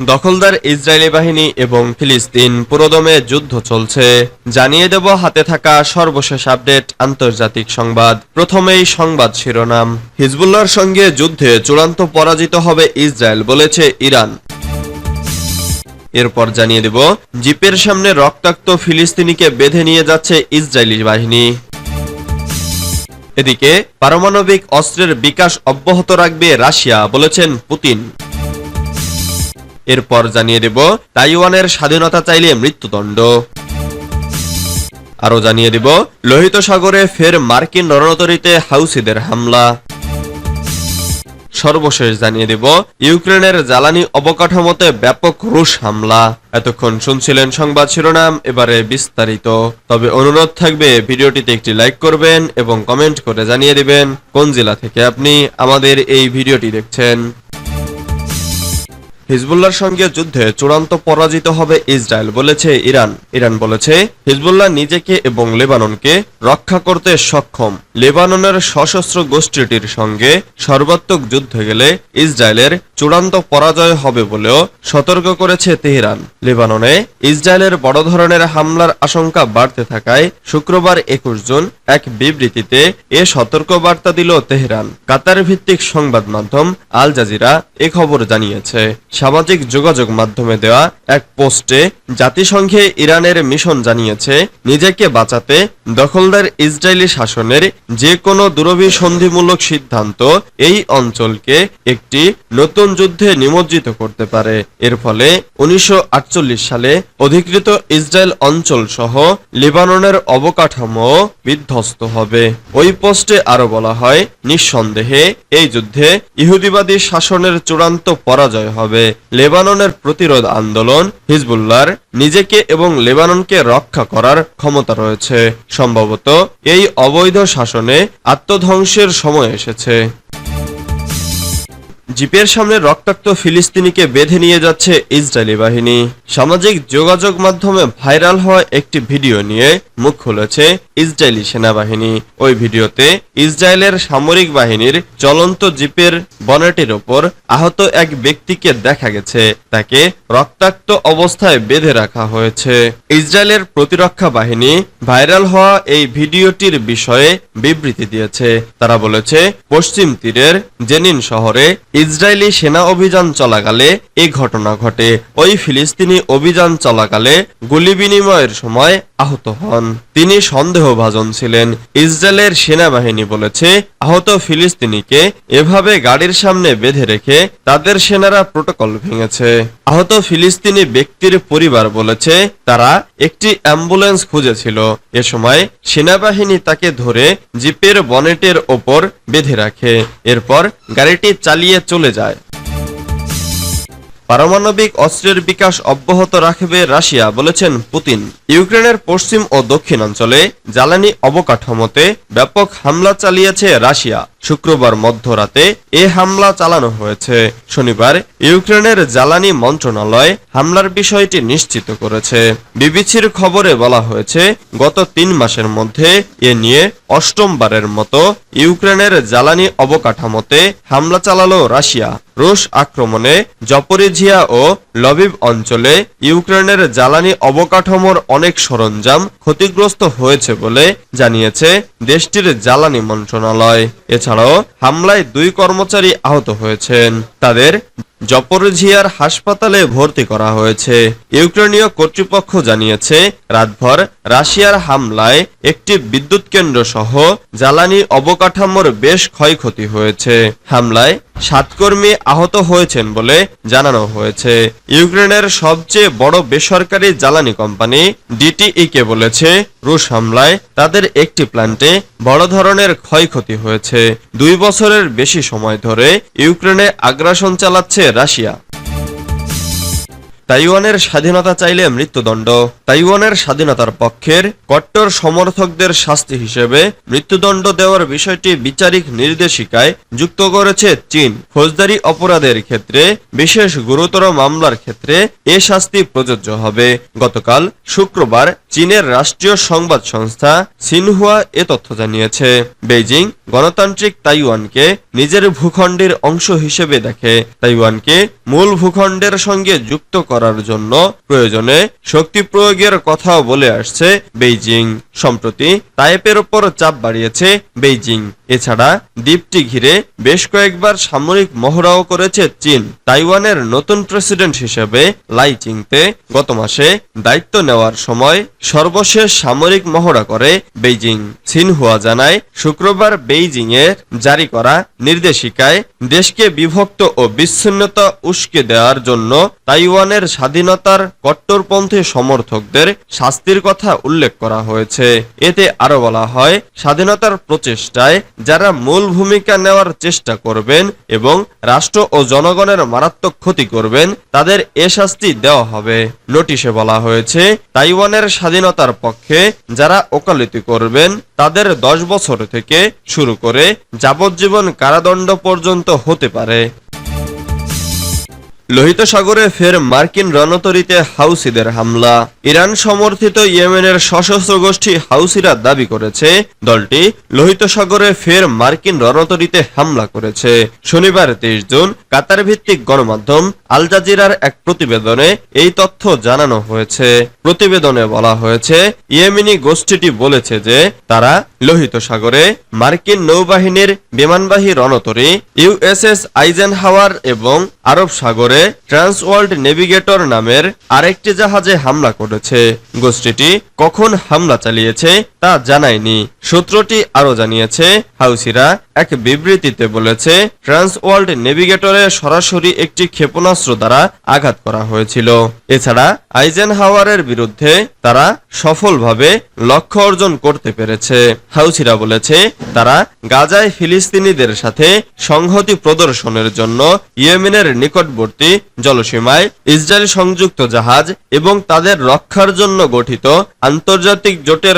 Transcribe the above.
দখলদার ইসরায়েলি বাহিনী এবং ফিলিস্তিন পুরোদমে যুদ্ধ চলছে। জানিয়ে দেব হাতে থাকা সর্বশেষ আপডেট আন্তর্জাতিক সংবাদ। প্রথমেই সংবাদ শিরোনাম। হিজবুল্লাহর সঙ্গে যুদ্ধে চূড়ান্ত পরাজিত হবে ইসরায়েল, বলেছে ইরান। এরপর জানিয়ে দেব জিপের সামনে রক্তাক্ত ফিলিস্তিনিকে বেঁধে নিয়ে যাচ্ছে ইসরায়েলি বাহিনী। এদিকে পারমাণবিক অস্ত্রের বিকাশ অব্যাহত রাখবে রাশিয়া, বলেছেন পুতিন। এরপর জানিয়ে দেব তাইওয়ানের স্বাধীনতা চাইলে মৃত্যুদণ্ড। আরো জানিয়ে দেব লোহিত সাগরে ফের মার্কিন রণতরীতে হাউসিদের হামলা। সর্বশেষ জানিয়ে দেব ইউক্রেনের জ্বালানি অবকাঠামোতে ব্যাপক রুশ হামলা। এতক্ষণ শুনছিলেন সংবাদ শিরোনাম, এবারে বিস্তারিত। তবে অনুরোধ থাকবে ভিডিওটিতে একটি লাইক করবেন এবং কমেন্ট করে জানিয়ে দিবেন কোন জেলা থেকে আপনি আমাদের এই ভিডিওটি দেখছেন। হিজবুল্লাহর সঙ্গে যুদ্ধে চূড়ান্ত পরাজিত হবে ইসরায়েল, বলেছে ইরান। ইরান বলেছে হিজবুল্লাহ নিজেকে এবং লেবাননকে রক্ষা করতে সক্ষম। লেবাননের সশস্ত্র গোষ্ঠীটির সঙ্গে সর্বাত্মক যুদ্ধে গেলে ইসরায়েলের চূড়ান্ত পরাজয় হবে বলেও সতর্ক করেছে তেহরান। লেবাননে ইসরায়েলের বড় ধরনের হামলার আশঙ্কা বাড়তে থাকায় শুক্রবার 21 জুন এক বিবৃতিতে এ সতর্ক বার্তা দিল তেহরান। কাতার ভিত্তিক সংবাদ মাধ্যম আল জাজিরা এ খবর জানিয়েছে। সামাজিক যোগাযোগ মাধ্যমে দেওয়া এক পোস্টে জাতিসংঘে ইরানের মিশন জানিয়েছে নিজেকে বাঁচাতে দখলদার ইসরায়েলি শাসনের যে কোনো দুরভিসন্ধিমূলক সিদ্ধান্ত এই অঞ্চলকে একটি নতুন যুদ্ধে নিমজ্জিত করতে পারে। এর ফলে 1948 সালে অধিকৃত ইসরায়েল অঞ্চল সহ লেবাননের অবকাঠামো বিধ্বস্ত হবে। ওই পোস্টে আরো বলা হয়, নিঃসন্দেহে এই যুদ্ধে ইহুদিবাদী শাসনের চূড়ান্ত পরাজয় হবে। লেবাননের প্রতিরোধ আন্দোলন হিজবুল্লাহর নিজেকে এবং লেবাননকে রক্ষা করার ক্ষমতা রয়েছে। সম্ভবত এই অবৈধ শাসনে আত্মধ্বংসের সময় এসেছে। জিপের সামনে রক্তাক্ত ফিলিস্তিনিকে বেঁধে নিয়ে যাচ্ছে ইসরায়েলি বাহিনী। সামাজিক যোগাযোগ মাধ্যমে ভাইরাল হওয়া একটি ভিডিও নিয়ে মুখ খুলেছে ইসরায়েলি সেনাবাহিনী। ওই ভিডিওতে ইসরায়েলের সামরিক বাহিনীর চলন্ত জিপের বনেটের ওপর আহত এক ব্যক্তিকে দেখা গেছে। তাকে রক্তাক্ত অবস্থায় বেঁধে রাখা হয়েছে। ইসরায়েলের প্রতিরক্ষা বাহিনী ভাইরাল হওয়া এই ভিডিওটির বিষয়ে বিবৃতি দিয়েছে। তারা বলেছে, পশ্চিম তীরের জেনিন শহরে ইসরায়েলি সেনা অভিযান চলাকালে এই ঘটনা ঘটে। ওই ফিলিস্তিনি অভিযান চলাকালে গুলি বিনিময়ের সময় আহত হন। তিনি সন্দেহভাজন ছিলেন। ইসরায়েলের সেনাবাহিনী বলেছে, আহত ফিলিস্তিনিকে এভাবে গাড়ির সামনে বেঁধে রেখে তাদের সেনারা প্রোটোকল ভেঙেছে। আহত ফিলিস্তিনি ব্যক্তির পরিবার বলেছে, তারা একটি অ্যাম্বুলেন্স খুঁজেছিল। এ সময় সেনাবাহিনী তাকে ধরে জিপের বনেটের ওপর বেঁধে রাখে। এরপর গাড়িটি চালিয়ে চলে যায়। পারমাণবিক অস্ত্রের বিকাশ অব্যাহত রাখবে রাশিয়া, বলেছেন পুতিন। ইউক্রেনের পশ্চিম ও দক্ষিণাঞ্চলে জ্বালানি অবকাঠামোতে ব্যাপক হামলা চালিয়েছে রাশিয়া। শুক্রবার মধ্যরাতে এ হামলা চালানো হয়েছে। শনিবার ইউক্রেনের জ্বালানি মন্ত্রণালয় হামলার বিষয়টি নিশ্চিত করেছে। বিবিসির খবরে বলা হয়েছে, গত 3 মাসের মধ্যে এ নিয়ে অষ্টমবারের মতো ইউক্রেনের জ্বালানি অবকাঠামোতে হামলা চালালো রাশিয়া। রুশ আক্রমণে জাপোরিজিয়া ও লভিভ অঞ্চলে ইউক্রেনের জ্বালানি অবকাঠামোর অনেক সরঞ্জাম ক্ষতিগ্রস্ত হয়েছে বলে জানিয়েছে দেশটির জ্বালানি মন্ত্রণালয়। এছাড়াও হামলায় 2 কর্মচারী আহত হয়েছেন। তাদের জাপোরিজিয়ার হাসপাতালে ভর্তি করা হয়েছে। ইউক্রেনীয় কর্তৃপক্ষ জানিয়েছে, রাতভর রাশিয়ার হামলায় একটি বিদ্যুৎ কেন্দ্র সহ জ্বালানি অবকাঠামোর বেশ ক্ষয়ক্ষতি হয়েছে। হামলায় 7 কর্মী আহত হয়েছেন বলে জানানো হয়েছে। ইউক্রেনের সবচেয়ে বড় বেসরকারি জ্বালানি কোম্পানি ডিটিইকে বলেছে, রুশ হামলায় তাদের একটি প্ল্যান্টে বড় ধরনের ক্ষয়ক্ষতি হয়েছে। 2 বছরের বেশি সময় ধরে ইউক্রেনে আগ্রাসন চালাচ্ছে রাশিয়া। তাইওয়ানের স্বাধীনতা চাইলে মৃত্যুদণ্ড। তাইওয়ানের স্বাধীনতার পক্ষের কট্টর সমর্থকদের শাস্তি হিসেবে মৃত্যুদণ্ড দেওয়ার বিষয়টি বিচারিক নির্দেশিকায় যুক্ত করেছে চীন। ফৌজদারি অপরাধের ক্ষেত্রে বিশেষ গুরুতর মামলার ক্ষেত্রে এ শাস্তি প্রযোজ্য হবে। গতকাল শুক্রবার চীনের রাষ্ট্রীয় সংবাদ সংস্থা সিনহুয়া এ তথ্য জানিয়েছে। বেইজিং গণতান্ত্রিক তাইওয়ানকে নিজের ভূখণ্ডের অংশ হিসেবে দেখে। তাইওয়ানকে মূল ভূখণ্ডের সঙ্গে যুক্ত করার জন্য প্রয়োজনে শক্তি প্রয়োগের কথাও বলে আসছে বেইজিং। সম্প্রতি তাইপের ওপর চাপ বাড়িয়েছে বেইজিং। এছাড়া দ্বীপটি ঘিরে বেশ কয়েকবার সামরিক মহড়াও করেছে চীন। তাইওয়ানের নতুন প্রেসিডেন্ট হিসেবে লাই চিংতে গত মাসে দায়িত্ব নেওয়ার সময় সর্বশেষ সামরিক মহড়া করে বেইজিং। সিনহুয়া জানায়, শুক্রবার বেইজিং এ জারি করা নির্দেশিকায় দেশকে বিভক্ত ও বিচ্ছিন্নতা উস্কে দেওয়ার জন্য তাইওয়ানের স্বাধীনতার কট্টরপন্থী সমর্থকদের শাস্তির কথা উল্লেখ করা হয়েছে। এতে আরো বলা হয়, স্বাধীনতার প্রচেষ্টায় যারা মূল ভূমিকা নেওয়ার চেষ্টা করবেন এবং রাষ্ট্র ও জনগণের মারাত্মক ক্ষতি করবেন তাদের এ শাস্তি দেওয়া হবে। নোটিশে বলা হয়েছে, তাইওয়ানের স্বাধীনতার পক্ষে যারা ওকালতি করবেন তাদের 10 বছর থেকে শুরু করে যাবজ্জীবন কারাদণ্ড পর্যন্ত হতে পারে। লোহিত সাগরে ফের মার্কিন রণতরীতে হাউসিদের হামলা। ইরান সমর্থিত ইয়েমেনের সশস্ত্র গোষ্ঠী হাউসিরা দাবি করেছে দলটি লোহিত সাগরে ফের মার্কিন রণতরীতে হামলা করেছে। শনিবার 23 জুন কাতার ভিত্তিক গণমাধ্যম আল জাজিরার এক প্রতিবেদনে এই তথ্য জানানো হয়েছে। প্রতিবেদনে বলা হয়েছে, ইয়েমেনি গোষ্ঠীটি বলেছে যে তারা লোহিত সাগরে মার্কিন নৌবাহিনীর বিমানবাহী রণতরী ইউএসএস আইজেনহাওয়ার এবং আরব সাগরে ট্রান্সওয়ার্ল্ড নেভিগেটর নামের আরেকটি জাহাজে হামলা করেছে। গোষ্ঠীটি কখন হামলা চালিয়েছে তা জানায়নি। সূত্রটি আরো জানিয়েছে, হাউসিরা এক বিবৃতিতে বলেছে, ট্রান্সওয়ার্ল্ড নেভিগেটরে সরাসরি একটি ক্ষেপণাস্ত্র দ্বারা আঘাত করা হয়েছিল। এছাড়া আইজেনহাওয়ারের বিরুদ্ধে তারা সফলভাবে লক্ষ্য অর্জন করতে পেরেছে। হাউসিরা বলেছে, তারা গাজায় ফিলিস্তিনিদের সাথে সংহতি প্রদর্শনের জন্য ইয়েমেনের নিকটবর্তী জলসীমায় ইসরায়েল সংযুক্ত জাহাজ এবং তাদের রক্ষার জন্য গঠিত আন্তর্জাতিক জোটের